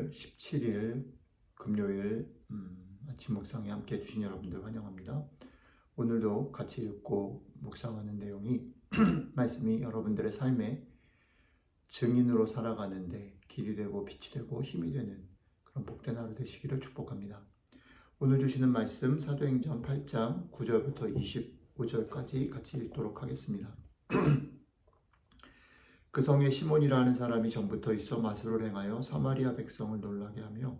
10월 17일 금요일 아침 묵상에 함께 해주신 여러분들 환영합니다. 오늘도 같이 읽고 묵상하는 내용이 말씀이 여러분들의 삶의 증인으로 살아가는데 길이 되고 빛이 되고 힘이 되는 그런 복된 하루 되시기를 축복합니다. 오늘 주시는 말씀 사도행전 8장 9절부터 25절까지 같이 읽도록 하겠습니다. 그 성에 시몬이라는 사람이 전부터 있어 마술을 행하여 사마리아 백성을 놀라게 하며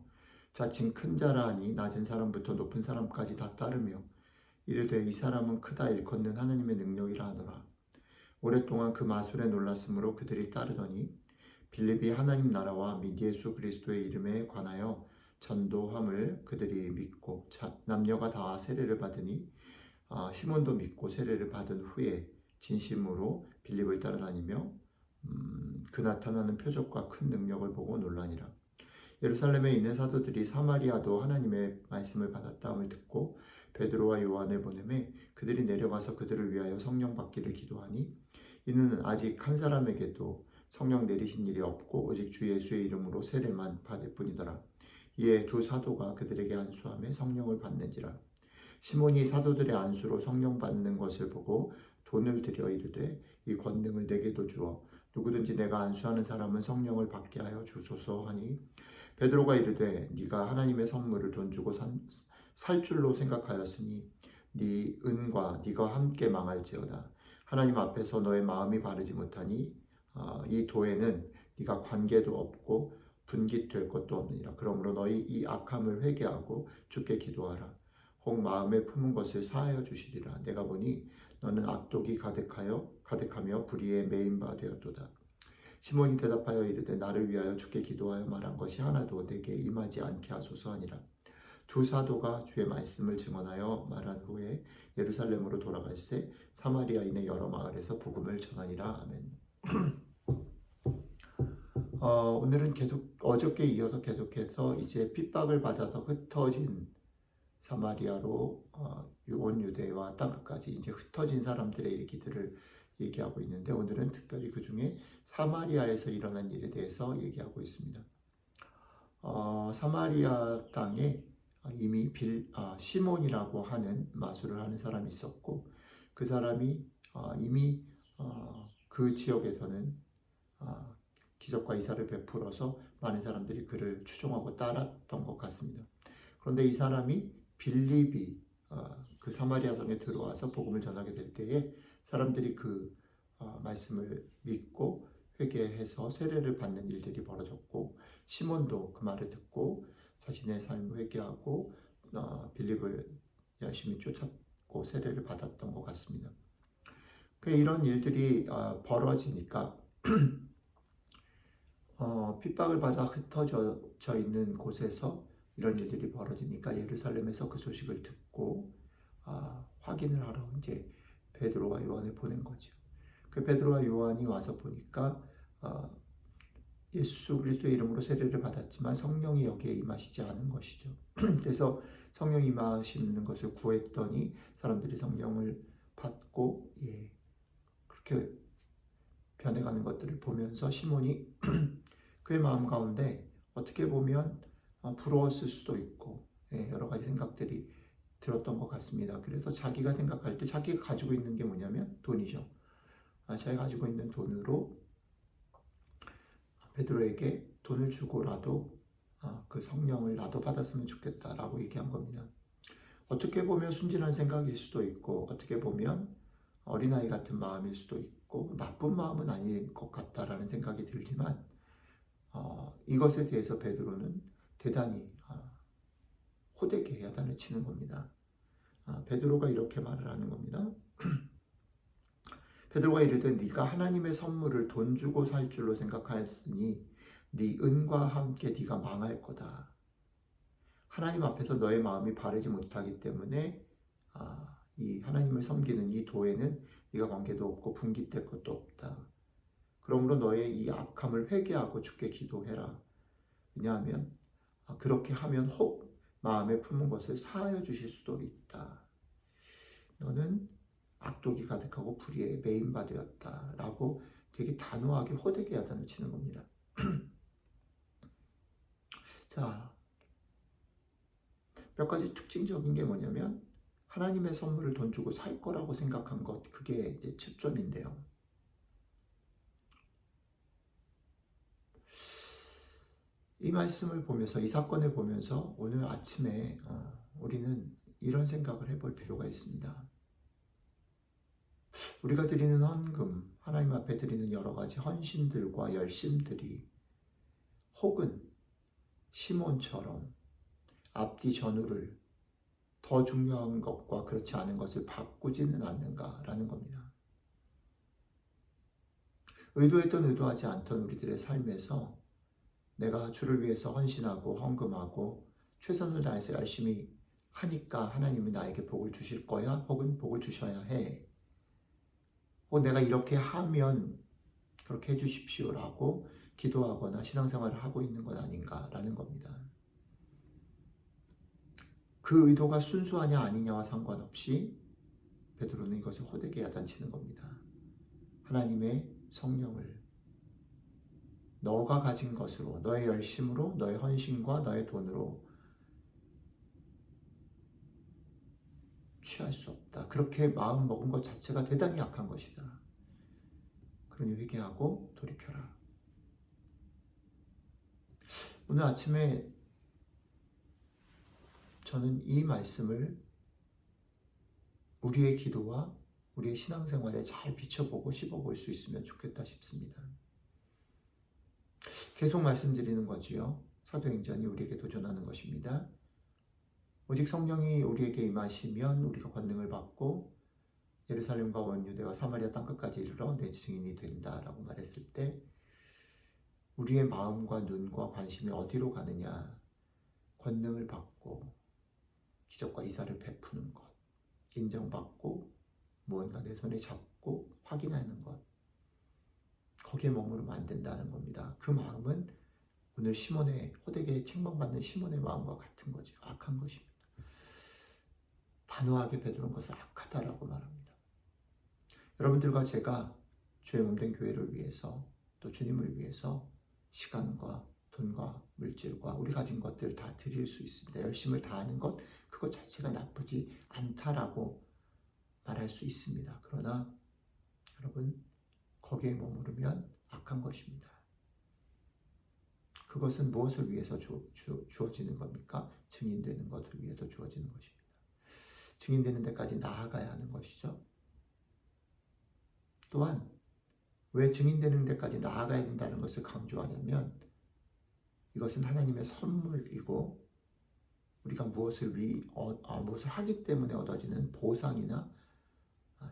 자칭 큰 자라 하니 낮은 사람부터 높은 사람까지 다 따르며 이르되 이 사람은 크다 일컫는 하나님의 능력이라 하더라. 오랫동안 그 마술에 놀랐으므로 그들이 따르더니 빌립이 하나님 나라와 및 예수 그리스도의 이름에 관하여 전도함을 그들이 믿고 남녀가 다 세례를 받으니 시몬도 믿고 세례를 받은 후에 진심으로 빌립을 따라다니며 그 나타나는 표적과 큰 능력을 보고 놀라니라. 예루살렘에 있는 사도들이 사마리아도 하나님의 말씀을 받았다함을 듣고 베드로와 요한을 보내매 그들이 내려가서 그들을 위하여 성령 받기를 기도하니 이는 아직 한 사람에게도 성령 내리신 일이 없고 오직 주 예수의 이름으로 세례만 받을 뿐이더라. 이에 두 사도가 그들에게 안수하며 성령을 받는지라. 시몬이 사도들의 안수로 성령 받는 것을 보고 돈을 들여 이르되 이 권능을 내게도 주어 누구든지 내가 안수하는 사람은 성령을 받게 하여 주소서 하니 베드로가 이르되 네가 하나님의 선물을 돈 주고 살 줄로 생각하였으니 네 은과 네가 함께 망할지어다. 하나님 앞에서 너의 마음이 바르지 못하니 이 도에는 네가 관계도 없고 분깃될 것도 없느니라. 그러므로 너희 이 악함을 회개하고 주께 기도하라. 혹 마음에 품은 것을 사하여 주시리라. 내가 보니 너는 악독이 가득하며 불의에 매인 바 되었도다. 시몬이 대답하여 이르되 나를 위하여 주께 기도하여 말한 것이 하나도 내게 임하지 않게 하소서 하니라. 두 사도가 주의 말씀을 증언하여 말한 후에 예루살렘으로 돌아갈새 사마리아인의 여러 마을에서 복음을 전하니라. 아멘. 오늘은 어저께 이어서 계속해서 이제 핍박을 받아서 흩어진 사마리아로 온 유대와 땅끝까지 이제 흩어진 사람들의 얘기들을 얘기하고 있는데 오늘은 특별히 그 중에 사마리아에서 일어난 일에 대해서 얘기하고 있습니다. 사마리아 땅에 이미 시몬이라고 하는 마술을 하는 사람이 있었고 그 사람이 이미 그 지역에서는 기적과 이사를 베풀어서 많은 사람들이 그를 추종하고 따랐던 것 같습니다. 그런데 이 사람이 빌립이 그 사마리아 성에 들어와서 복음을 전하게 될 때에 사람들이 그 말씀을 믿고 회개해서 세례를 받는 일들이 벌어졌고 시몬도 그 말을 듣고 자신의 삶을 회개하고 빌립을 열심히 쫓았고 세례를 받았던 것 같습니다. 이런 일들이 벌어지니까 핍박을 받아 흩어져 있는 곳에서 이런 일들이 벌어지니까 예루살렘에서 그 소식을 듣고 확인을 하러 이제 베드로와 요한을 보낸 거죠. 그 베드로와 요한이 와서 보니까 예수 그리스도의 이름으로 세례를 받았지만 성령이 여기에 임하시지 않은 것이죠. 그래서 성령이 임하시는 것을 구했더니 사람들이 성령을 받고 그렇게 변해가는 것들을 보면서 시몬이 그의 마음 가운데 어떻게 보면 부러웠을 수도 있고 여러 가지 생각들이 들었던 것 같습니다. 그래서 자기가 생각할 때 자기가 가지고 있는 게 뭐냐면 돈이죠. 자기가 가지고 있는 돈으로 베드로에게 돈을 주고라도 그 성령을 나도 받았으면 좋겠다라고 얘기한 겁니다. 어떻게 보면 순진한 생각일 수도 있고 어떻게 보면 어린아이 같은 마음일 수도 있고 나쁜 마음은 아닐 것 같다라는 생각이 들지만 이것에 대해서 베드로는 대단히 호되게 야단을 치는 겁니다. 베드로가 이렇게 말을 하는 겁니다. 베드로가 이르되 네가 하나님의 선물을 돈 주고 살 줄로 생각하였으니 네 은과 함께 네가 망할 거다. 하나님 앞에서 너의 마음이 바르지 못하기 때문에 이 하나님을 섬기는 이 도에는 네가 관계도 없고 분깃될 것도 없다. 그러므로 너의 이 악함을 회개하고 주께 기도해라. 왜냐하면 그렇게 하면 혹 마음에 품은 것을 사하여 주실 수도 있다. 너는 악독이 가득하고 불의에 매인 바 되었다. 라고 되게 단호하게 호되게 야단을 치는 겁니다. 자, 몇 가지 특징적인 게 뭐냐면 하나님의 선물을 돈 주고 살 거라고 생각한 것, 그게 이제 초점인데요. 이 말씀을 보면서, 이 사건을 보면서 오늘 아침에 우리는 이런 생각을 해볼 필요가 있습니다. 우리가 드리는 헌금, 하나님 앞에 드리는 여러 가지 헌신들과 열심들이 혹은 시몬처럼 앞뒤 전후를 더 중요한 것과 그렇지 않은 것을 바꾸지는 않는가라는 겁니다. 의도했던 의도하지 않던 우리들의 삶에서 내가 주를 위해서 헌신하고 헌금하고 최선을 다해서 열심히 하니까 하나님이 나에게 복을 주실 거야, 혹은 복을 주셔야 해. 혹은 내가 이렇게 하면 그렇게 해주십시오라고 기도하거나 신앙생활을 하고 있는 건 아닌가라는 겁니다. 그 의도가 순수하냐 아니냐와 상관없이 베드로는 이것을 호되게 야단치는 겁니다. 하나님의 성령을 너가 가진 것으로, 너의 열심으로, 너의 헌신과 너의 돈으로 취할 수 없다. 그렇게 마음 먹은 것 자체가 대단히 약한 것이다. 그러니 회개하고 돌이켜라. 오늘 아침에 저는 이 말씀을 우리의 기도와 우리의 신앙생활에 잘 비춰보고 씹어볼 수 있으면 좋겠다 싶습니다. 계속 말씀드리는 거지요. 사도행전이 우리에게 도전하는 것입니다. 오직 성령이 우리에게 임하시면 우리가 권능을 받고 예루살렘과 원유대와 사마리아 땅끝까지 이르러 내 증인이 된다라고 말했을 때 우리의 마음과 눈과 관심이 어디로 가느냐? 권능을 받고 기적과 이사를 베푸는 것, 인정받고 무언가 내 손에 잡고 확인하는 것, 거기에 머무르면 안 된다는 겁니다. 그 마음은 오늘 시몬의, 호되게 책망받는 시몬의 마음과 같은 거죠. 악한 것입니다. 단호하게 베드로는 것을 악하다라고 말합니다. 여러분들과 제가 주의 몸된 교회를 위해서, 또 주님을 위해서 시간과 돈과 물질과 우리 가진 것들 다 드릴 수 있습니다. 열심을 다하는 것, 그것 자체가 나쁘지 않다라고 말할 수 있습니다. 그러나 여러분, 거기에 머무르면 악한 것입니다. 그것은 무엇을 위해서 주어지는 겁니까? 증인되는 것을 위해서 주어지는 것입니다. 증인되는 데까지 나아가야 하는 것이죠. 또한 왜 증인되는 데까지 나아가야 된다는 것을 강조하냐면 이것은 하나님의 선물이고 우리가 무엇을 하기 때문에 얻어지는 보상이나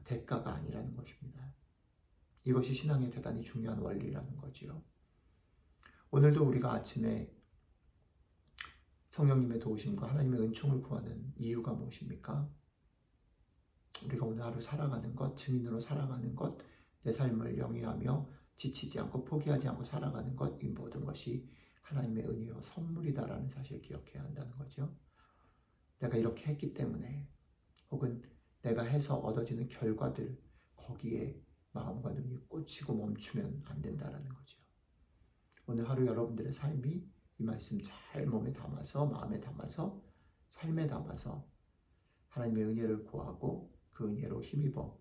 대가가 아니라는 것입니다. 이것이 신앙의 대단히 중요한 원리라는 거지요. 오늘도 우리가 아침에 성령님의 도우심과 하나님의 은총을 구하는 이유가 무엇입니까? 우리가 오늘 하루 살아가는 것, 증인으로 살아가는 것, 내 삶을 영위하며 지치지 않고 포기하지 않고 살아가는 것, 이 모든 것이 하나님의 은혜요 선물이다라는 사실을 기억해야 한다는 거죠. 내가 이렇게 했기 때문에 혹은 내가 해서 얻어지는 결과들, 거기에 마음과 눈이 꽂히고 멈추면 안 된다라는 거죠. 오늘 하루 여러분들의 삶이 이 말씀 잘 몸에 담아서, 마음에 담아서, 삶에 담아서 하나님의 은혜를 구하고 그 은혜로 힘입어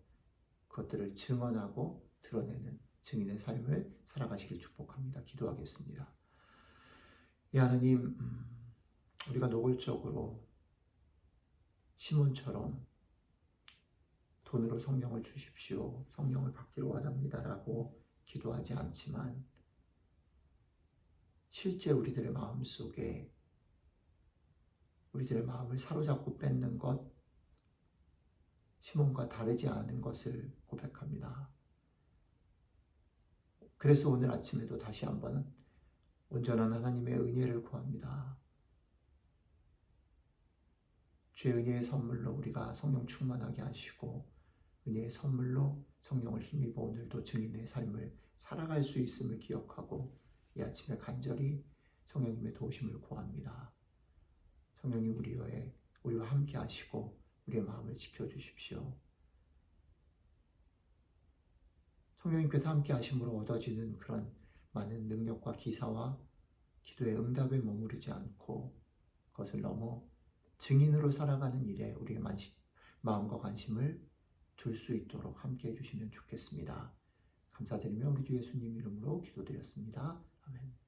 그것들을 증언하고 드러내는 증인의 삶을 살아가시길 축복합니다. 기도하겠습니다. 이 하나님, 우리가 노골적으로 시몬처럼 돈으로 성령을 주십시오, 성령을 받기를 원합니다라고 기도하지 않지만 실제 우리들의 마음 속에 우리들의 마음을 사로잡고 뺏는 것, 시몬과 다르지 않은 것을 고백합니다. 그래서 오늘 아침에도 다시 한번 온전한 하나님의 은혜를 구합니다. 주의 은혜의 선물로 우리가 성령 충만하게 하시고 은혜의 선물로 성령을 힘입어 오늘도 증인의 삶을 살아갈 수 있음을 기억하고 이 아침에 간절히 성령님의 도우심을 구합니다. 성령님 우리와 함께 하시고 우리의 마음을 지켜주십시오. 성령님께서 함께 하심으로 얻어지는 그런 많은 능력과 기사와 기도의 응답에 머무르지 않고 그것을 넘어 증인으로 살아가는 일에 우리의 마음과 관심을 둘 수 있도록 함께 해주시면 좋겠습니다. 감사드리며 우리 주 예수님 이름으로 기도드렸습니다. 아멘.